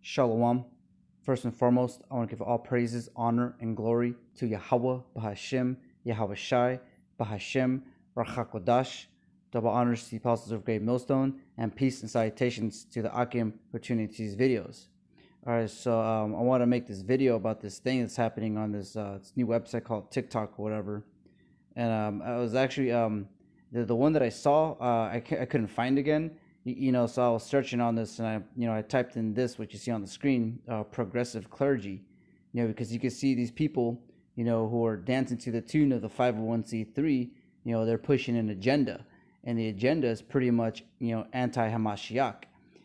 Shalom. First and foremost, I want to give all praises, honor, and glory to Yahweh, Bahashem, Yahweh Shai, Bahashem, Rachakodash. Double honors to the apostles of Great Millstone, and peace and salutations to the Akim for tuning to these videos. Alright, so I want to make this video about this thing that's happening on this new website called TikTok or whatever. And I was actually, the one that I saw, I couldn't find again. So I was searching on this, and I typed in this, what you see on the screen, progressive clergy, because you can see these people, who are dancing to the tune of the 501c3, they're pushing an agenda, and the agenda is pretty much, anti-Hamashiach,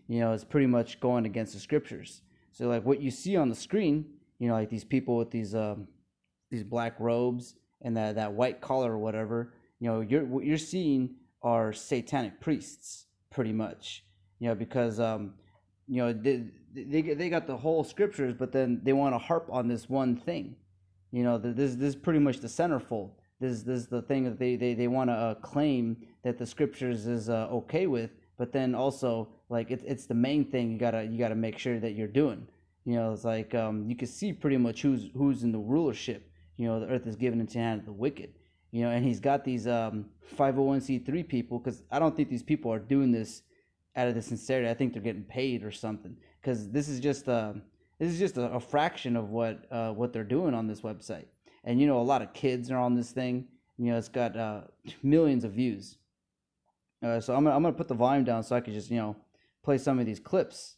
it's pretty much going against the scriptures. So like what you see on the screen, like these people with these black robes and that white collar or whatever, what you're seeing are satanic priests. Pretty much, because they got the whole scriptures, but then they want to harp on this one thing. This is pretty much the centerfold. This is the thing that they want to claim that the scriptures is okay with, but then also like it's the main thing you gotta make sure that you're doing. It's like you can see pretty much who's in the rulership. The earth is given into the hand of the wicked. And he's got these 501c3 people, because I don't think these people are doing this out of the sincerity. I think they're getting paid or something, because this is just a fraction of what they're doing on this website. And a lot of kids are on this thing. It's got millions of views. So I'm gonna put the volume down so I can just play some of these clips.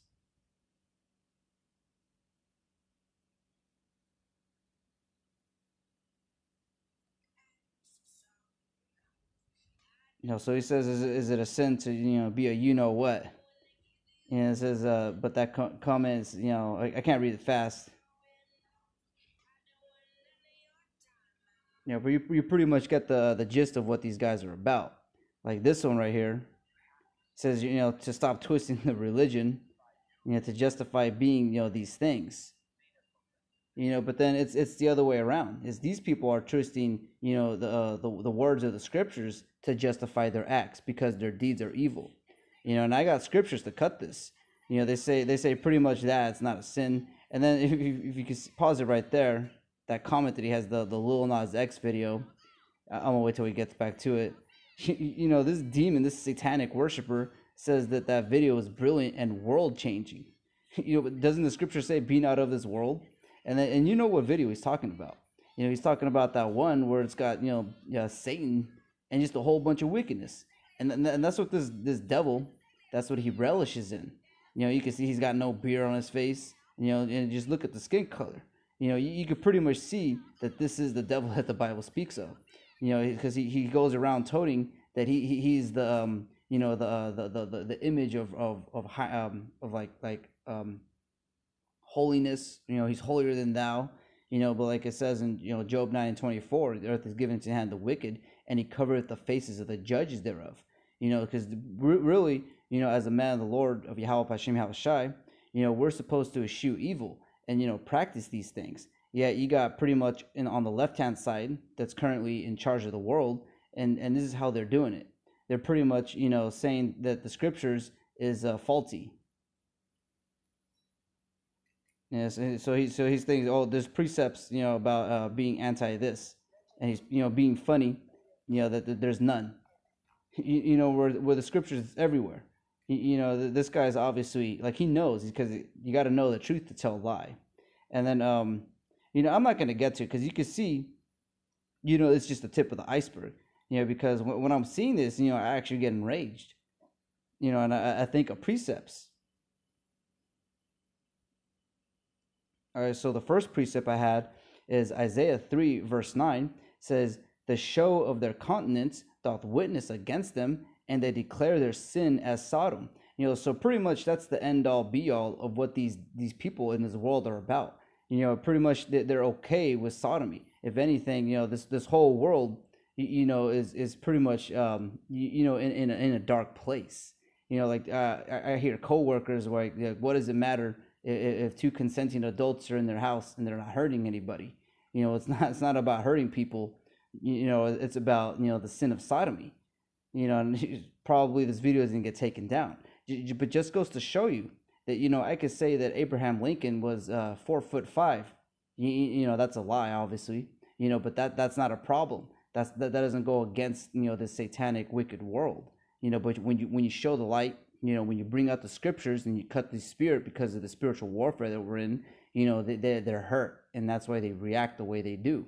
So he says, is it a sin to, be a what? And it says, but that comment is, I can't read it fast. But you pretty much get the gist of what these guys are about. Like this one right here says, to stop twisting the religion, to justify being, these things. But then it's the other way around. Is these people are twisting, the words of the scriptures to justify their acts because their deeds are evil. And I got scriptures to cut this. They say pretty much that it's not a sin. And then if you can pause it right there, that comment that he has, the Lil Nas X video. I'm gonna wait till he gets back to it. This demon, this satanic worshiper, says that video is brilliant and world changing. But doesn't the scripture say, "Be not of this world"? And you know what video he's talking about. He's talking about that one where it's got, Satan and just a whole bunch of wickedness. And that's what this devil, that's what he relishes in. You can see he's got no beard on his face, and just look at the skin color. You could pretty much see that this is the devil that the Bible speaks of. Because he goes around toting that he's the the image of holiness. He's holier than thou. But like it says in Job 9:24, the earth is given into the hand of the wicked, and he covereth the faces of the judges thereof. Because really, as a man of the Lord of Yahweh Hashem Yahweh Shai, we're supposed to eschew evil and practice these things. Yeah, you got pretty much on the left-hand side that's currently in charge of the world, and this is how they're doing it. They're pretty much saying that the scriptures is faulty. Yes, so he's thinking, oh, there's precepts, about being anti this, and he's, being funny, that there's none, where the scriptures is everywhere. This guy's obviously, like, he knows, because you got to know the truth to tell a lie. And then, I'm not going to get to it, because you can see, it's just the tip of the iceberg, because when I'm seeing this, I actually get enraged, and I think of precepts. All right, so the first precept I had is Isaiah 3, verse 9, says, "The show of their countenance doth witness against them, and they declare their sin as Sodom." So pretty much that's the end-all, be-all of what these people in this world are about. Pretty much they're okay with sodomy. If anything, this whole world, is pretty much, in a dark place. I hear coworkers like, what does it matter if two consenting adults are in their house and they're not hurting anybody? It's not about hurting people. It's about the sin of sodomy. And probably this video is gonna get taken down, but just goes to show you that, I could say that Abraham Lincoln was 4'5". That's a lie, obviously. But that's not a problem. That doesn't go against the satanic wicked world. But when you show the light, when you bring out the scriptures and you cut the spirit because of the spiritual warfare that we're in, they're hurt, and that's why they react the way they do.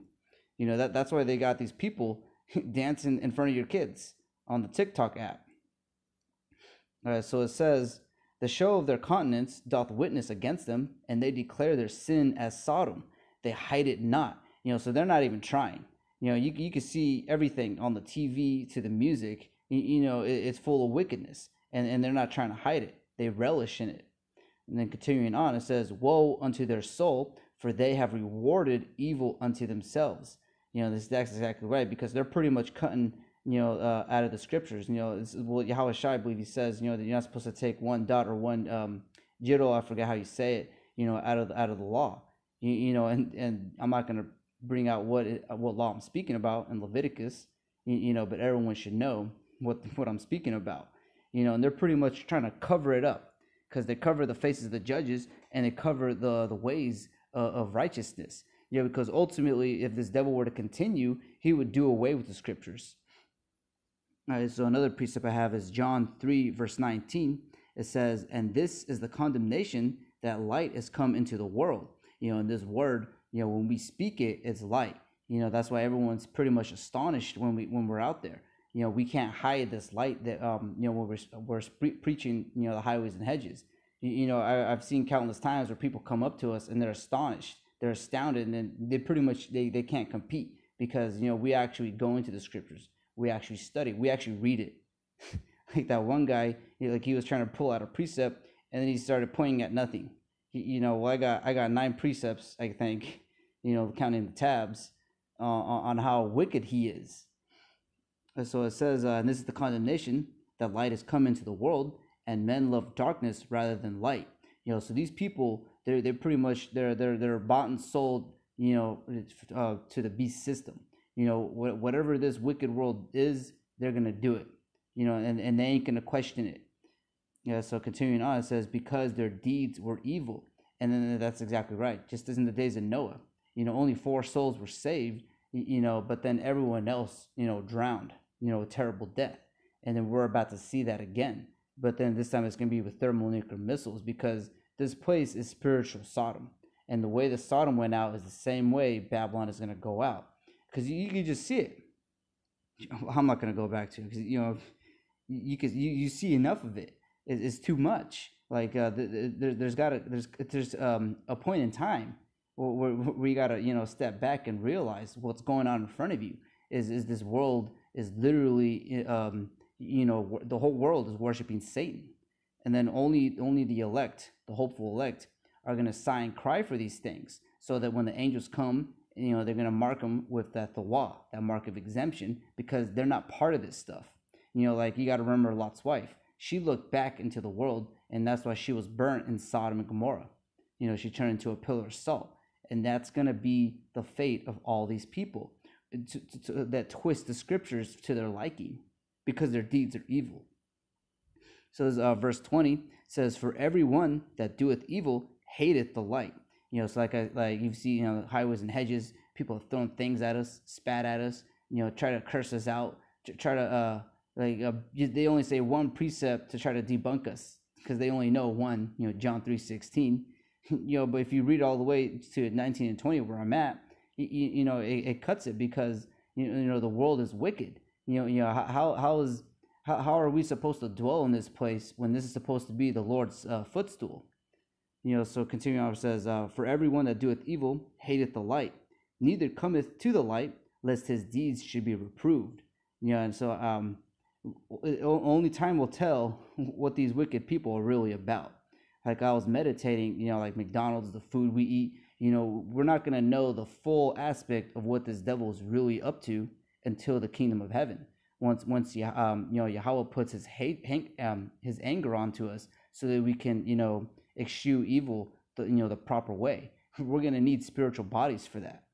That's why they got these people dancing in front of your kids on the TikTok app. So it says, the show of their countenance doth witness against them, and they declare their sin as Sodom. They hide it not. So they're not even trying. You can see everything on the TV to the music. It's full of wickedness, and they're not trying to hide it. They relish in it. And then continuing on, it says, woe unto their soul, for they have rewarded evil unto themselves. That's exactly right, because they're pretty much cutting out of the scriptures. Yahweh Shai, I believe he says, that you're not supposed to take one dot or one jittle, I forget how you say it, out of the law. And I'm not going to bring out what law I'm speaking about in Leviticus, but everyone should know what I'm speaking about. And they're pretty much trying to cover it up, because they cover the faces of the judges and they cover the ways of righteousness. Because ultimately, if this devil were to continue, he would do away with the scriptures. All right, so another precept I have is John 3, verse 19. It says, and this is the condemnation, that light has come into the world. And this word, when we speak it, it's light. That's why everyone's pretty much astonished when we're out there. We can't hide this light that, when we're preaching, the highways and hedges. I've seen countless times where people come up to us and they're astonished. They're astounded, and they pretty much, they can't compete, because, we actually go into the scriptures. We actually study. We actually read it. Like that one guy, he was trying to pull out a precept, and then he started pointing at nothing. I got 9 precepts, I think, counting the tabs, on how wicked he is. And so it says, and this is the condemnation, that light has come into the world, and men love darkness rather than light. So these people, they're pretty much, they're bought and sold, to the beast system. Whatever this wicked world is, they're gonna do it. And they ain't gonna question it. So continuing on, it says, because their deeds were evil. And then that's exactly right. Just as in the days of Noah, only 4 souls were saved, but then everyone else, drowned, a terrible death. And then we're about to see that again. But then this time it's going to be with thermonuclear missiles, because this place is spiritual Sodom. And the way that Sodom went out is the same way Babylon is going to go out. Because you can just see it. I'm not going to go back to it, because you see enough of it. It's too much. Like there's a point in time where you got to step back and realize what's going on in front of you. Is this world is literally the whole world is worshiping Satan, and then only the elect, the hopeful elect, are going to sigh and cry for these things, so that when the angels come, they're going to mark them with that thawah, that mark of exemption, because they're not part of this stuff. Like you got to remember Lot's wife. She looked back into the world, and that's why she was burnt in Sodom and Gomorrah. She turned into a pillar of salt, and that's going to be the fate of all these people that twist the scriptures to their liking, because their deeds are evil. So verse 20 says, for everyone that doeth evil hateth the light. It's like you see, highways and hedges, people have thrown things at us, spat at us, try to curse us out, try to they only say one precept to try to debunk us, because they only know one, John 3:16. But if you read all the way to 19 and 20 where I'm at, it cuts it, because the world is wicked. How are we supposed to dwell in this place when this is supposed to be the Lord's footstool? So continuing on, it says, for everyone that doeth evil hateth the light, neither cometh to the light, lest his deeds should be reproved. And so only time will tell what these wicked people are really about. Like I was meditating, like McDonald's, the food we eat, we're not going to know the full aspect of what this devil is really up to until the kingdom of heaven. Once Yahweh puts his anger onto us, so that we can, eschew evil the proper way. We're going to need spiritual bodies for that.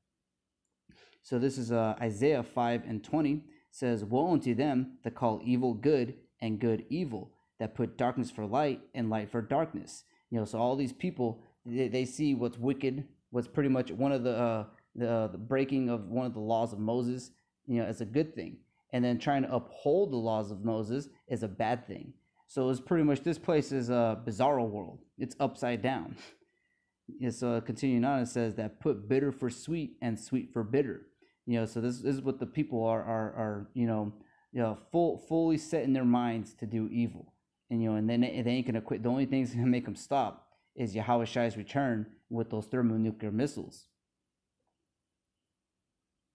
So this is Isaiah 5:20 says, woe unto them that call evil good and good evil, that put darkness for light and light for darkness. So all these people, they see what's wicked, what's pretty much one of the breaking of one of the laws of Moses, as a good thing, and then trying to uphold the laws of Moses is a bad thing. So it's pretty much, this place is a bizarro world. It's upside down. So continuing on, it says that put bitter for sweet and sweet for bitter. So this is what the people are fully set in their minds to do evil, and then they ain't gonna quit. The only thing that's gonna make them stop is Yahweh Shai's return with those thermonuclear missiles.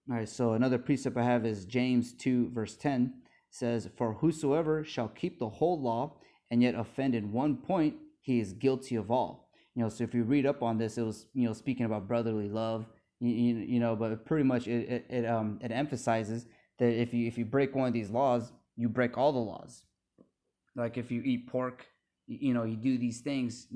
All right, so another precept I have is James 2 verse 10 says, "For whosoever shall keep the whole law and yet offend in one point, he is guilty of all." So if you read up on this, it was speaking about brotherly love, but pretty much it emphasizes that if you break one of these laws, you break all the laws. Like if you eat pork, you do these things,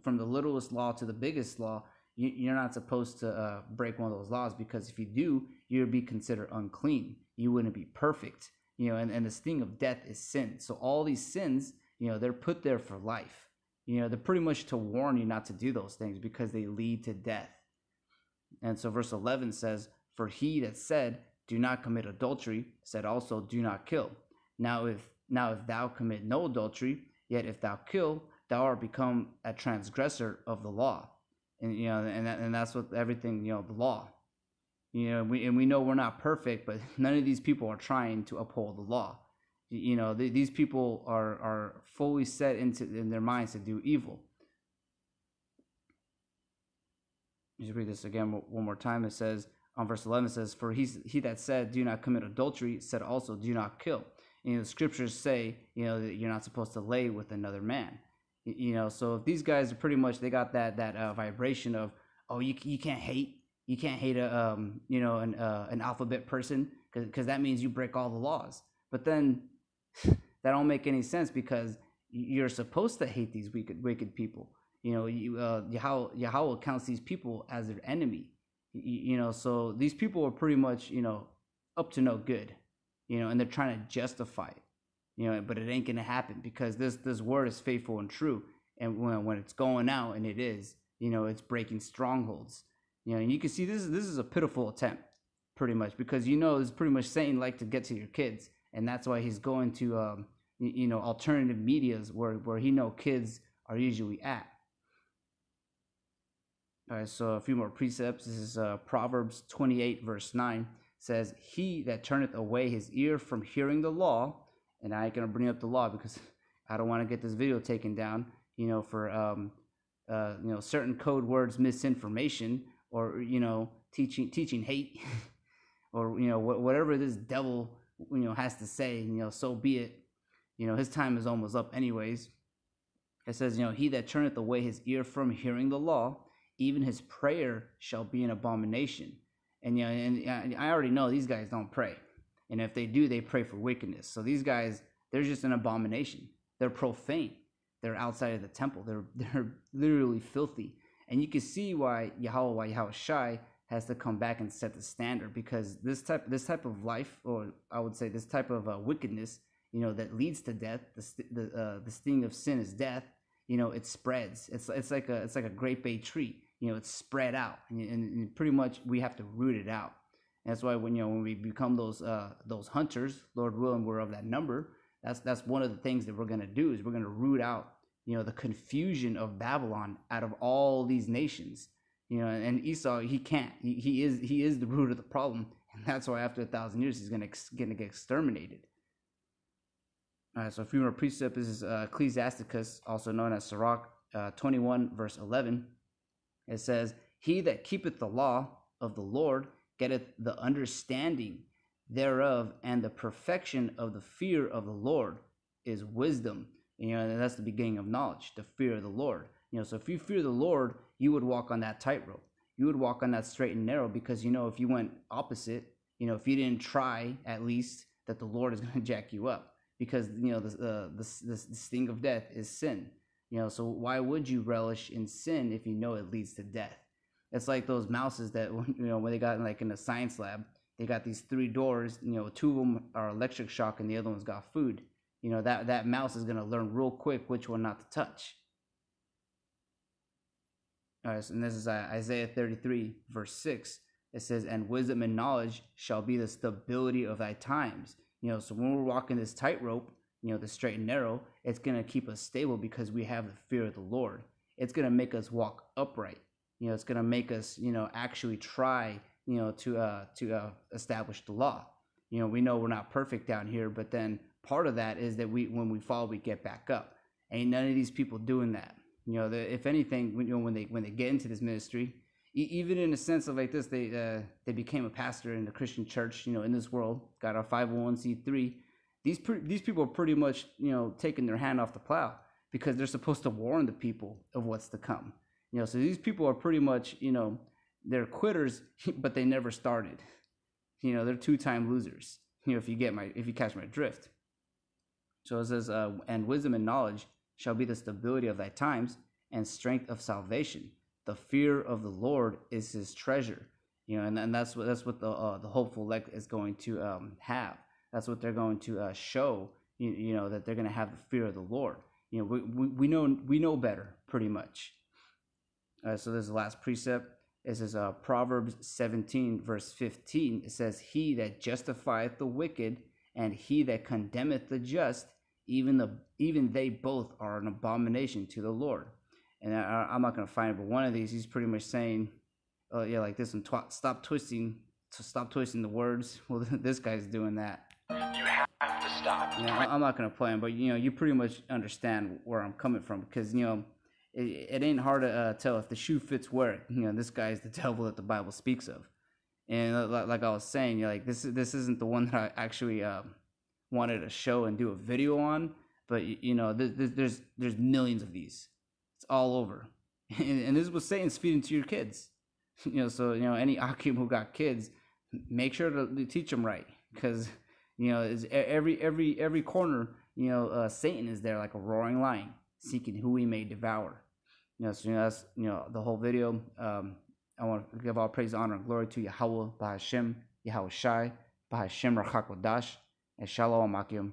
from the littlest law to the biggest law, you're not supposed to break one of those laws, because if you do, you'd be considered unclean. You wouldn't be perfect, and the sting of death is sin. So all these sins, they're put there for life. They're pretty much to warn you not to do those things because they lead to death. And so verse 11 says, "For he that said, 'Do not commit adultery,' said also, 'Do not kill.' Now if thou commit no adultery, yet if thou kill, thou art become a transgressor of the law." And that's what everything, the law. We know we're not perfect, but none of these people are trying to uphold the law. These people are fully set in their minds to do evil. Just read this again one more time. It says, on verse 11, it says, "For he that said, 'Do not commit adultery,' said also, 'Do not kill.'" The scriptures say, that you're not supposed to lay with another man. So if these guys are pretty much, they got that vibration of, oh, you can't hate. You can't hate an alphabet person, because that means you break all the laws. But then that don't make any sense, because you're supposed to hate these wicked people. Yahweh counts these people as their enemy. So these people are pretty much, up to no good, and they're trying to justify it, but it ain't gonna happen, because this word is faithful and true. And when it's going out, and it is, it's breaking strongholds. And you can see this is a pitiful attempt, pretty much, because it's pretty much Satan like to get to your kids, and that's why he's going to alternative medias where he know kids are usually at. All right, so a few more precepts. This is Proverbs 28 verse 9 says, "He that turneth away his ear from hearing the law," and I ain't gonna bring up the law because I don't want to get this video taken down, for certain code words, misinformation, or teaching hate, or whatever this devil has to say, so be it. His time is almost up anyways. It says, "He that turneth away his ear from hearing the law, even his prayer shall be an abomination." And I already know these guys don't pray, and if they do, they pray for wickedness. So these guys, they're just an abomination. They're profane. They're outside of the temple. They're literally filthy. And you can see why Yahweh Shai has to come back and set the standard, because this type of life, or I would say this type of wickedness, that leads to death. The sting of sin is death. It spreads. It's like a grape bay tree. It's spread out, and pretty much we have to root it out. And that's why when we become those hunters, Lord willing, we're of that number. That's one of the things that we're gonna do, is we're gonna root out the confusion of Babylon out of all these nations. And Esau, he can't. He is the root of the problem, and that's why after 1,000 years he's gonna get exterminated. All right, so a few more precepts. This is Ecclesiasticus, also known as Sirach 21 verse 11. It says, "He that keepeth the law of the Lord getteth the understanding thereof, and the perfection of the fear of the Lord is wisdom." And that's the beginning of knowledge, the fear of the Lord. So if you fear the Lord, you would walk on that tightrope. You would walk on that straight and narrow, because if you went opposite, if you didn't try, at least, that the Lord is going to jack you up, because the sting of death is sin. So why would you relish in sin if you know it leads to death? It's like those mouses that when they got in a science lab, they got these 3 doors. 2 of them are electric shock, and the other one's got food. That mouse is gonna learn real quick which one not to touch. All right, so, and this is Isaiah 33, verse 6. It says, and wisdom and knowledge shall be the stability of thy times. So when we're walking this tightrope, the straight and narrow, it's going to keep us stable because we have the fear of the Lord. It's going to make us walk upright. It's going to make us, actually try, to establish the law. We know we're not perfect down here, but then part of that is that when we fall, we get back up. Ain't none of these people doing that. If anything, when they get into this ministry, even in a sense of like this, they became a pastor in the Christian church, in this world, got a 501c3. These people are pretty much, taking their hand off the plow because they're supposed to warn the people of what's to come. So these people are pretty much, they're quitters, but they never started. They're two-time losers. If you catch my drift. So it says, and wisdom and knowledge shall be the stability of thy times, and strength of salvation. The fear of the Lord is his treasure. And that's what the hopeful elect is going to have. That's what they're going to show. That they're going to have the fear of the Lord. We know better, pretty much. So this is the last precept. It says Proverbs 17, verse 15. It says, he that justifieth the wicked and he that condemneth the just, even they both are an abomination to the Lord. And I'm not going to find it, but one of these, he's pretty much saying, oh yeah, like this one, stop twisting the words. Well, this guy's doing that. You have to stop. I'm not going to play him, but you pretty much understand where I'm coming from, because it ain't hard to tell if the shoe fits where it. This guy is the devil that the Bible speaks of. And like I was saying, like this isn't the one that I actually wanted to show and do a video on, but there's millions of these. It's all over, and this is what Satan's feeding to your kids. So any Akim who got kids, make sure to teach them right, because is every corner, Satan is there like a roaring lion, seeking who he may devour. So that's the whole video. I want to give all praise, honor, and glory to Yahweh, Bahashem, Yahweh Shai, Bahashem Rachakodash, and Shalom Akim.